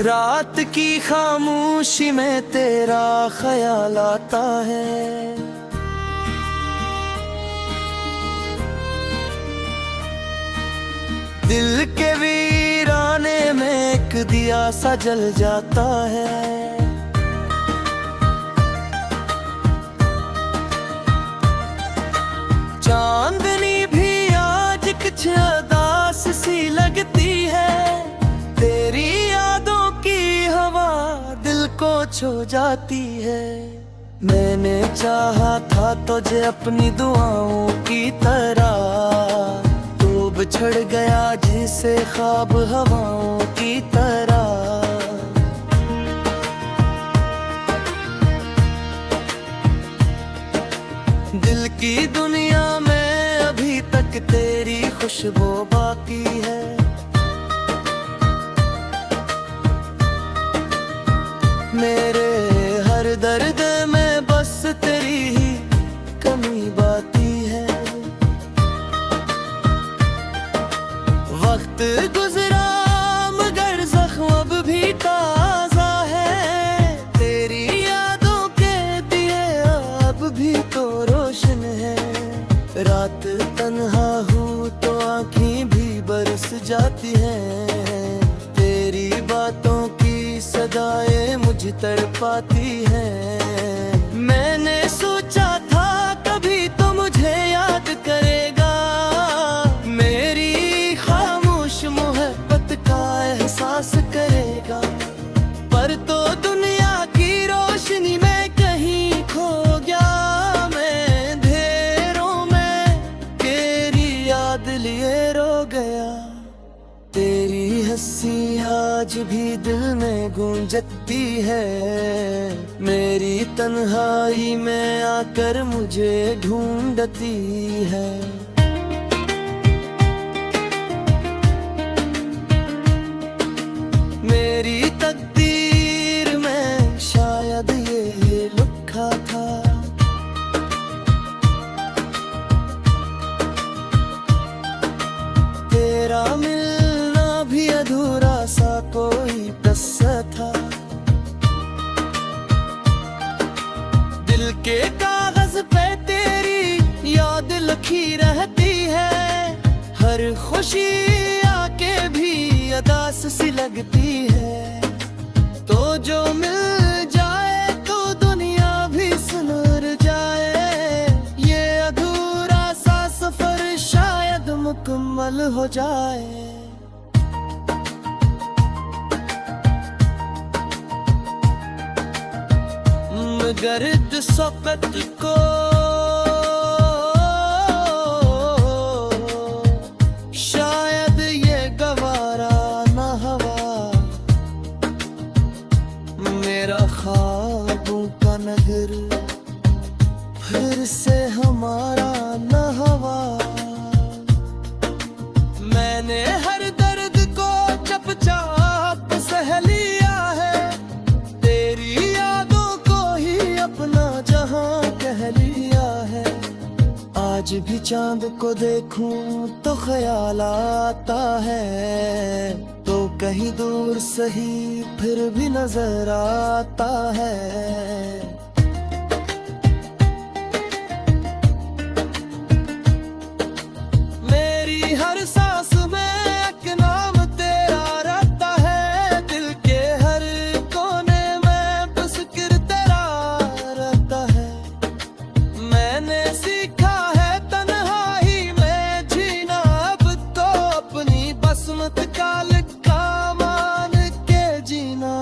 रात की खामोशी में तेरा ख्याल आता है। दिल के वीराने में एक दिया सा जल जाता है। चांदनी भी आज कुछ उदास सी लगती है। तेरी यादों की हवा दिल को छू जाती है। मैंने चाहा था तुझे अपनी दुआओं की तरह, तू बिछड़ गया जिसे ख्वाब हवाओं की तरह। दिल की दुनिया में अभी तक तेरी खुशबू बाकी है। मेरे हर दर्द में बस तेरी ही कमी बाती है। वक्त गुजरा मगर जख्म अब भी ताजा है। तेरी यादों के दिए अब भी तो रोशन है। रात तन्हा हूँ तो आँखें भी बरस जाती हैं। तेरी बातों की सदाएं मुझ तड़पाती हैं। मैंने सोचा था कभी तो मुझे याद करेगा, मेरी खामोश मोहब्बत का एहसास करेगा। पर तो दुनिया की रोशनी में कहीं खो गया मैं। अंधेरों में तेरी याद लिए रो गया। तेरी हंसी आज भी दिल में गूंजती है। मेरी तन्हाई में आकर मुझे ढूंढती है। मेरी तकदीर में शायद ये लिखा था, तेरा मिलना भी अधूरा सा कोई किस्सा था। दिल के कागज पे तेरी याद लिखी रहती है। हर खुशी आके भी अदास सी लगती है। तो जो मिल जाए तो दुनिया भी सुनर जाए। ये अधूरा सा सफर शायद मुकम्मल हो जाए। गर्द सोबत को शायद ये गवारा न हवा। मेरा ख्वाबों का नगर फिर से हमारा न हवा। मैंने हर दर्द को चुपचाप सह लिया है। तेरी यादों को ही अपना जहां कह लिया है। आज भी चांद को देखूं तो ख्याल आता है। तो कहीं दूर सही फिर भी नजर आता है। मेरी हर सांस में एक नाम तेरा रहता है। दिल के हर कोने में बस जिक्र तेरा रहता है। मैंने सीखा है तन्हाई में जीना अब तो। अपनी बसमत का लिखा मान के जीना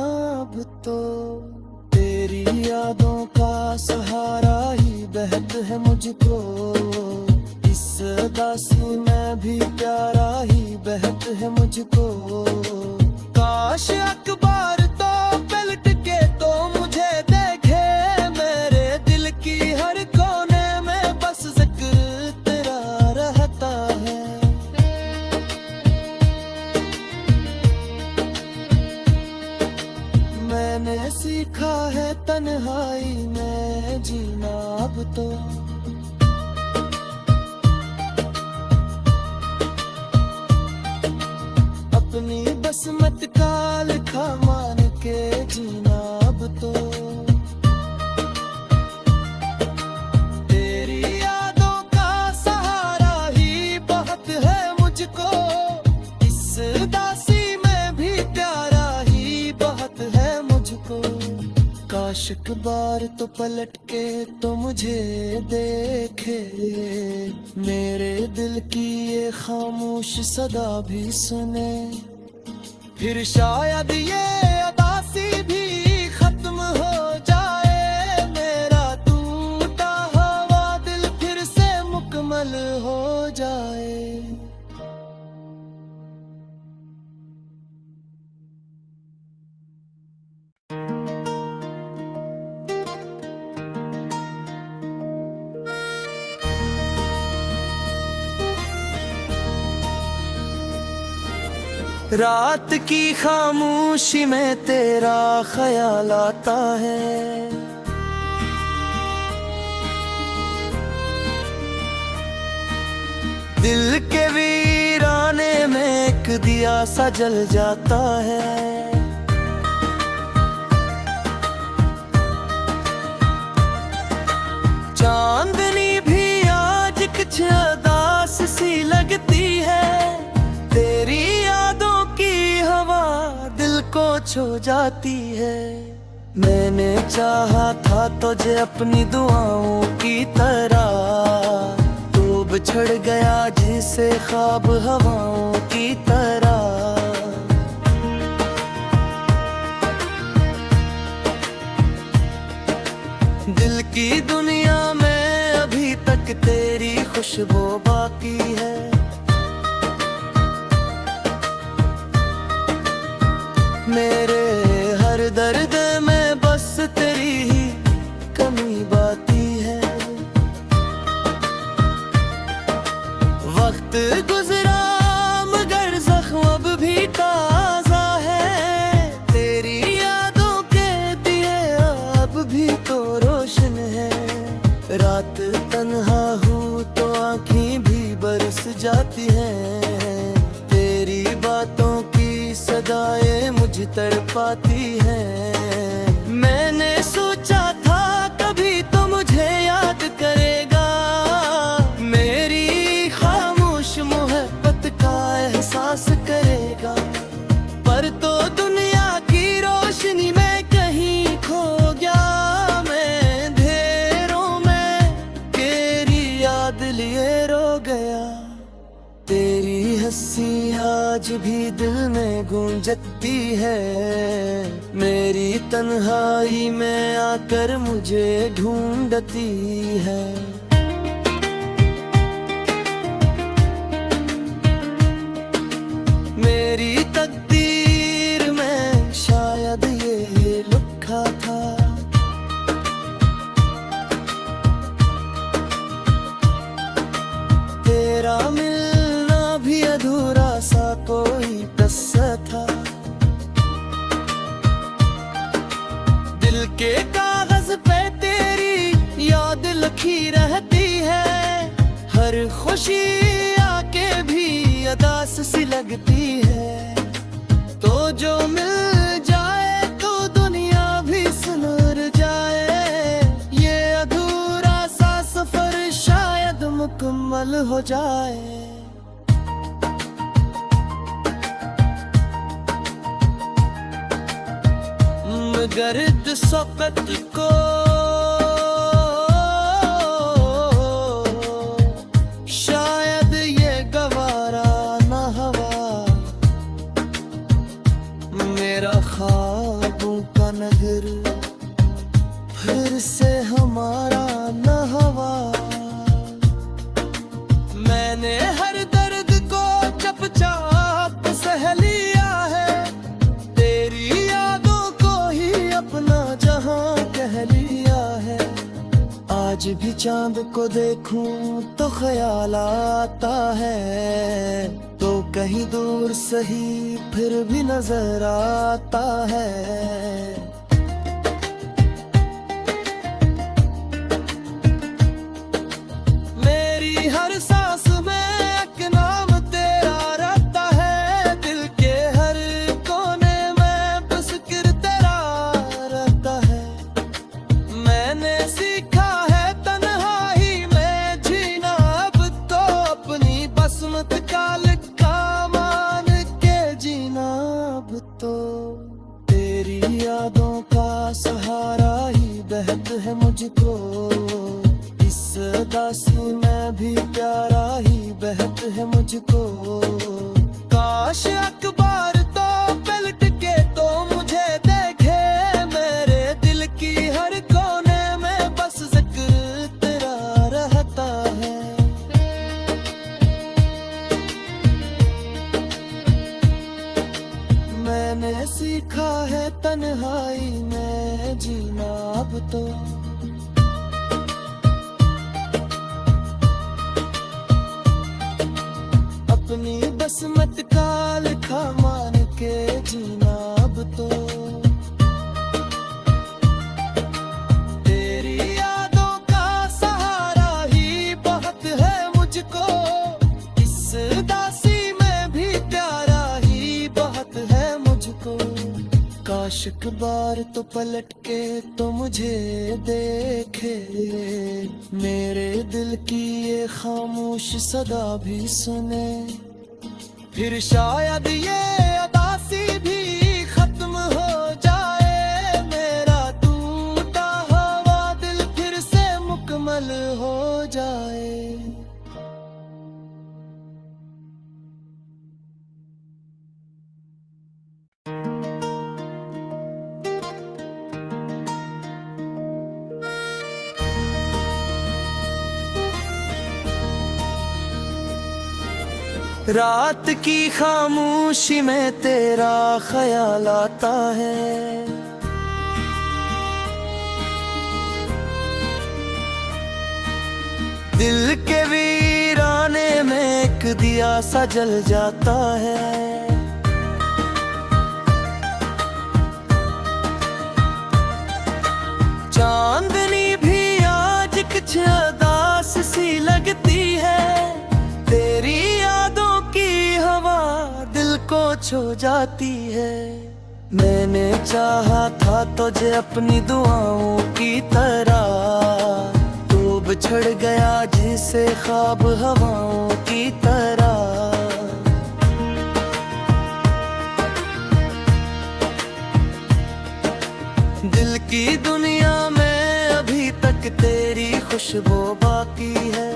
अब तो। तेरी यादों का सहारा ही बहत है मुझको। इस दासी में भी प्यारा ही बहत है मुझको। काश अखबार तो पलट के तो मुझे देखे। मेरे दिल की हर कोने में बस जिक्र तेरा रहता है। मैंने सीखा है तन्हाई में जीना अब तो। अपनी बसमत का लिखा मान के जीना अब तो। तेरी यादों का सहारा ही बहुत है मुझको, इस दासी में भी प्यारा ही बहुत है मुझको। काश एक बार तो पलट के तो मुझे देखे, मेरे दिल की ये खामोश सदा भी सुने। फिर शायद ये उदासी भी खत्म हो जाए, मेरा टूटा हुआ दिल फिर से मुकम्मल हो जाए। रात की खामोशी में तेरा ख्याल आता है, दिल के वीराने में एक दिया सा जल जाता है। चांदनी भी आज कुछ उदास सी लगती है, तेरी यादों की हवा दिल को छू जाती है। मैंने चाहा था तुझे अपनी दुआओं की तरह, तू बिछड़ गया जैसे ख्वाब हवाओं की तरह। दिल की दुनिया में अभी तक तेरी खुशबू बाकी है। मेरे हर दर्द में बस तेरी ही कमी बाती है। वक्त गुजरा मगर जख्म अब भी ताजा है, तेरी यादों के दिए अब भी तो रोशन है। रात तन्हा हूँ तो आँखें भी बरस जाती हैं, तेरी बातों की सदाएं मुझ तड़पाती हैं। मैंने सोचा था कभी तो मुझे याद करेगा, मेरी खामोश मोहब्बत का एहसास करेगा। पर तो दुनिया की रोशनी में कहीं खो गया, मैं अंधेरों में तेरी याद लिए रो गया। तेरी हंसी आज भी दिल में गूंजती है, मेरी तन्हाई में आकर मुझे ढूंढती है। मेरी तकदीर में शायद ये लिखा था, तेरा मिलना भी अधूरा सा कोई किस्सा था। दिल के कागज पे तेरी याद लिखी रहती है, हर खुशी आके भी उदास सी लगती है। तो जो मिल जाए तो दुनिया भी सुनर जाए, ये अधूरा सा सफर शायद मुकम्मल हो जाए। गर्द सोकत को शायद ये गवारा न हवा, मेरा ख्वाबों का नगर फिर से हमारा न हवा। मैंने हर दर्द को चुपचाप सह लिया है, तेरी यादों को ही अपना जहां कह लिया है। आज भी चांद को देखूं तो ख्याल आता है, तो कहीं दूर सही फिर भी नजर आता है। हर सांस में एक नाम तेरा रहता है, दिल के हर कोने में बस किर तेरा बहत है मुझको, इस दासी में भी प्यारा ही बहत है मुझको। काश अखबार तो पलट के तो मुझे देखे, मेरे दिल की हर कोने में बस जिक्र तेरा रहता है। मैंने सीखा है तन्हाई में जीना अब तो, अपनी बसमत का लिखा मान के जीना अब तो। तेरी यादों का सहारा ही बहुत है मुझको, इस दासी में भी प्यारा ही बहुत है मुझको। काश अखबार तो पलट के तो मुझे देखे, मेरे दिल की ये खामोश सदा भी सुने। फिर शायद ये अदासी भी खत्म हो जाए, मेरा टूटा हुआ दिल फिर से मुकम्मल हो जाए। रात की खामोशी में तेरा ख्याल आता है, दिल के वीराने में एक दिया सा जल जाता है। चांदनी भी आज कुछ उदास सी लगती है, तेरी यादों की हवा दिल को छू जाती है। मैंने चाहा था तुझे अपनी दुआओं की तरह, तू बिछड़ गया जैसे ख्वाब हवाओं की तरह। दिल की दुनिया में अभी तक तेरी खुशबू बाकी है।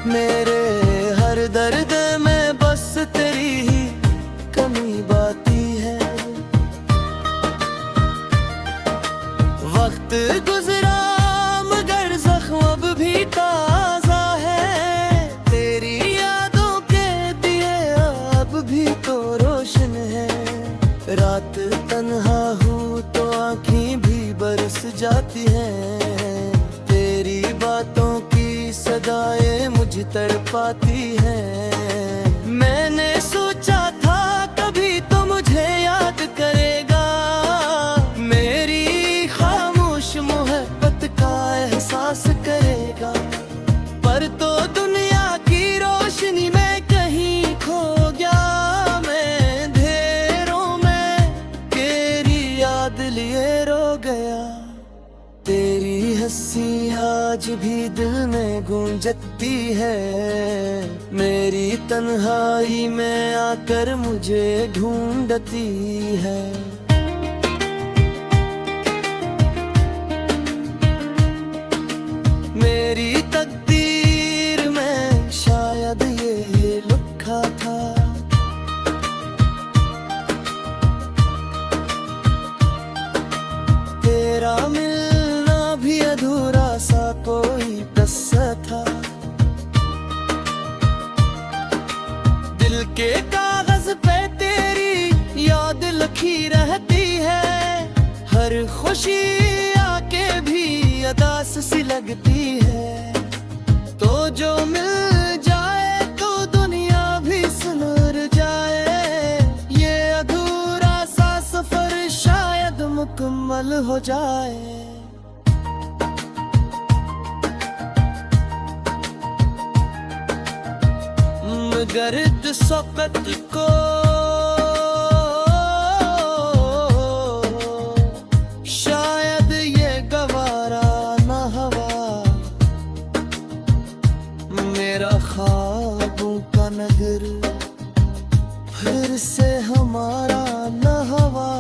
मेरे हर दर्द में बस तेरी ही कमी बाती है। वक्त गुजरा मगर जख्म अब भी ताजा है, तेरी यादों के दिए अब भी तो रोशन है। रात तन्हा हूँ तो आँखें भी बरस जाती हैं, तेरी बातों की सदाएं मुझ तड़पाती हैं। मैंने सोचा था कभी तो मुझे याद करेगा, मेरी खामोश मोहब्बत का एहसास करेगा। पर तो दुनिया की रोशनी में कहीं खो गया, मैं अंधेरों में तेरी याद लिए रो गया। तेरी हंसी आज भी दिल में गूंजती है, मेरी तन्हाई में आकर मुझे ढूंढती है। मेरी तकदीर में शायद ये लिखा था, तेरा मिलना भी अधूरा सा कोई किस्सा था। दिल के कागज पे तेरी याद लिखी रहती है, हर खुशी आके भी अदास सी लगती है। तो जो मिल जाए तो दुनिया भी सुनर जाए, ये अधूरा सा सफर शायद मुकम्मल हो जाए। गर्द सोबत को शायद ये गवारा न हवा, मेरा ख्वाबों का नगर फिर से हमारा न हवा।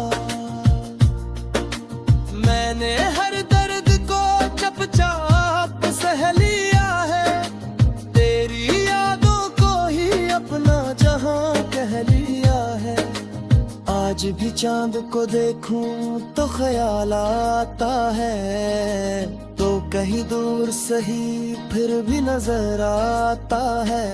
चांद को देखूं तो ख्याल आता है, तो कहीं दूर सही फिर भी नजर आता है।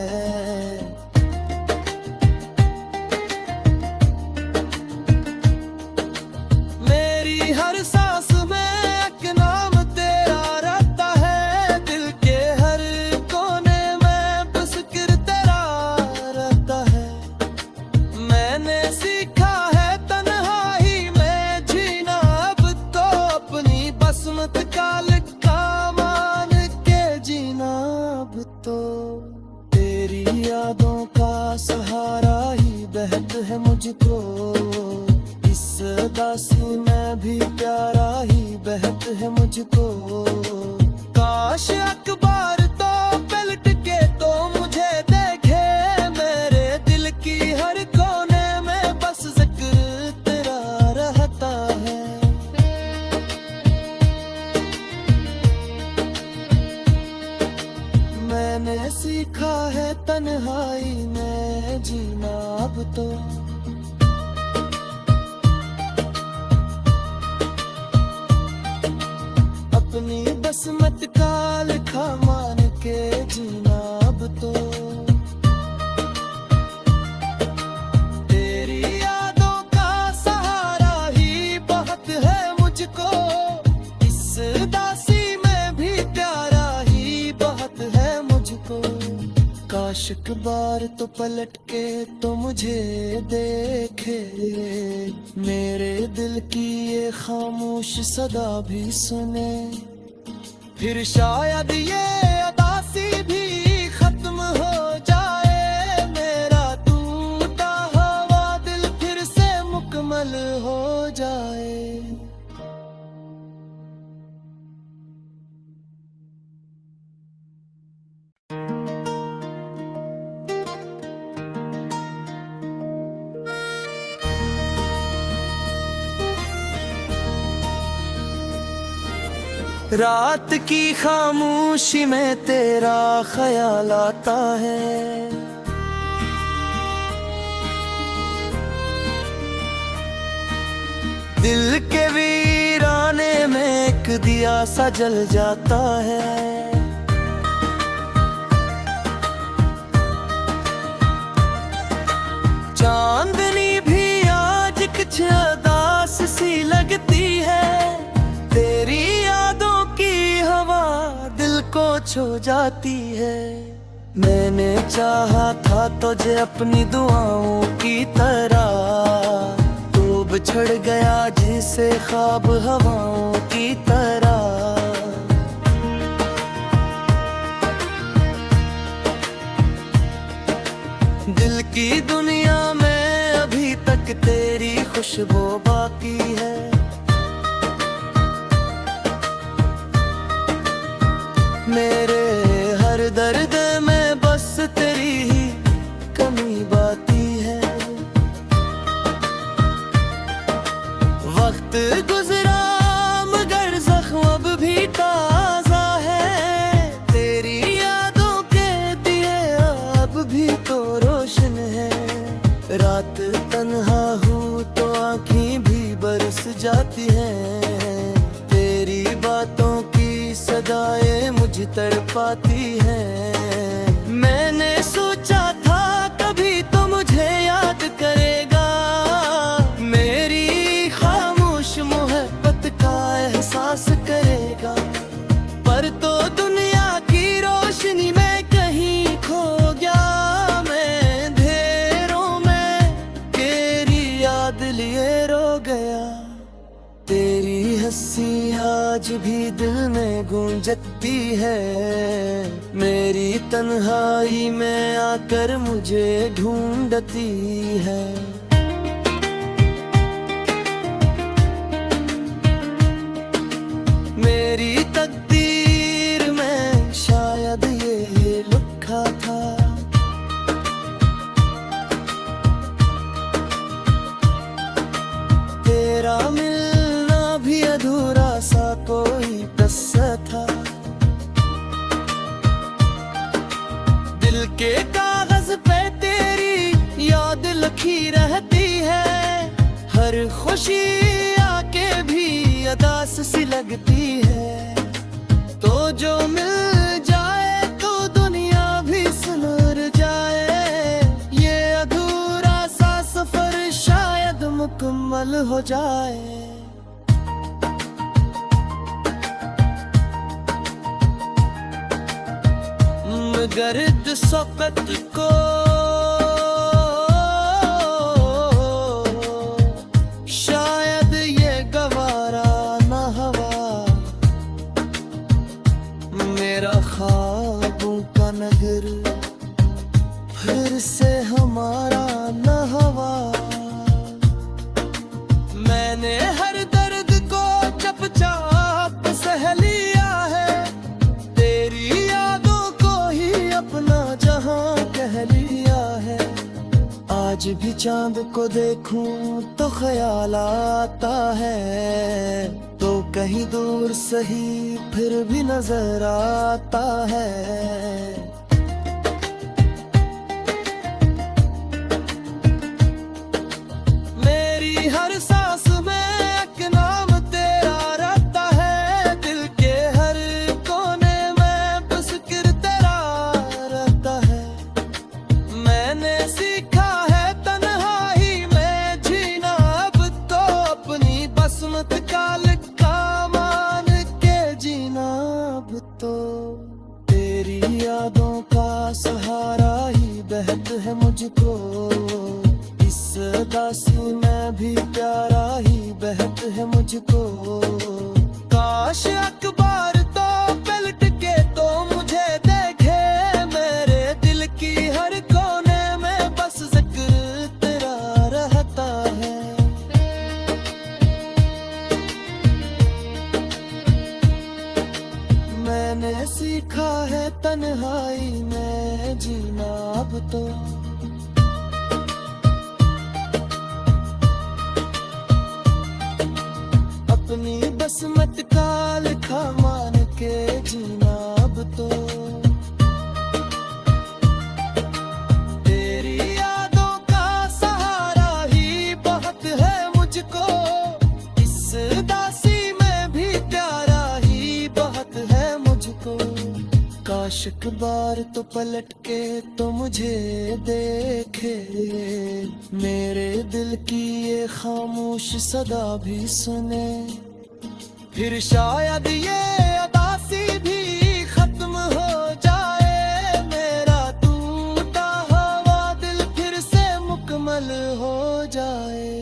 मेरी हर सांस में एक नाम तेरा रहता है, दिल के हर कोने में बस जिक्र तेरा रहता है। मैंने सीखा है तन्हाई में जीना अब तो, अपनी बसमत का लिखा मान के जीना अब तो। तेरी यादों का सहारा ही बहत है मुझको, इस दासी में भी प्यारा ही बहत है मुझको। काश अखबार तो पलट के तो मुझे देखे, मेरे दिल की हर कोने में बस जिक्र तेरा रहता है। मैंने सीखा है तन्हाई में जीना अब तो। अपनी बसमत का लिखा मान के जीना अब तो। तेरी यादों का सहारा ही बहुत है मुझको, इस दासी में भी प्यारा ही बहुत है मुझको। काश एक बार तो पलट के तो मुझे देखे, मेरे दिल की ये खामोश सदा भी सुने। फिर शायद ये उदासी भी खत्म हो जाए, मेरा टूटा हुआ दिल फिर से मुकम्मल हो जाए। रात की खामोशी में तेरा ख्याल आता है, दिल के वीराने में एक दिया सा जल जाता है। चांदनी भी आज कुछ उदास सी लगती है, तेरी यादों की हवा दिल को छू जाती है। मैंने चाहा था तुझे अपनी दुआओं की तरह, तू बिछड़ गया जिसे ख्वाब हवाओं की तरह। दिल की दुनिया में अभी तक तेरी खुशबू बाकी है। मेरे हर दर्द में बस तेरी ही कमी बाती है। वक्त गुजरा मगर जख्म अब भी ताजा है, तेरी यादों के दिए अब भी तो रोशन है। रात तन्हा हूँ तो आँखें भी बरस जाती हैं, तेरी बातों की सदाएं मुझ तड़पाती हैं। मैंने सोचा था कभी तो मुझे याद करेगा, मेरी खामोश मोहब्बत का एहसास करेगा। पर तो दुनिया की रोशनी में कहीं खो गया, मैं अंधेरों में तेरी याद लिए रो गया। तेरी हंसी आज भी दिल में गूंजती है, मेरी तन्हाई में आकर मुझे ढूंढती है। मेरी तकदीर में शायद ये लिखा था, तेरा मिलना भी अधूरा सा कोई किस्सा था। दिल के कागज पे तेरी याद लिखी रह खामोशी आके भी अदास सी लगती है। तो जो मिल जाए तो दुनिया भी सुलझ जाए, ये अधूरा सा सफर शायद मुकम्मल हो जाए। गर्द सोबत को शायद ये गवारा न हवा, मेरा ख्वाबों का नगर फिर से हमारा न हवा। मैंने हर दर्द को चुपचाप सह लिया है, तेरी यादों को ही अपना जहां कह लिया है। आज भी चांद को देखूं तो ख्याल आता है, तो कहीं दूर सही फिर भी नजर आता है। मेरी हर सांस में एक नाम तेरा रहता है, दिल के हर कोने में बस जिक्र तेरा रहता है। मैंने सीखा है तन्हाई में जीना अब तो, अपनी बसमत का लिखा मान के जीना अब तो। तेरी यादों का सहारा ही बहत है मुझको, इस दासी में भी प्यारा ही बहत है मुझको। काश अखबार तो पलट के तो मुझे देखे, मेरे दिल की हर कोने में बस जिक्र तेरा रहता है। मैंने सीखा है तन्हाई में जीना अब तो। अपनी बसमत का लिखा मान के जीना अब तो। तेरी यादों का सहारा ही बहुत है मुझको, इस दासी में भी प्यारा ही बहुत है मुझको। काश अखबार तो पलट के तो मुझे देखे, मेरे दिल की ये खामोश सदा भी सुने। फिर शायद ये अदासी भी खत्म हो जाए, मेरा टूटा हुआ दिल फिर से मुकम्मल हो जाए।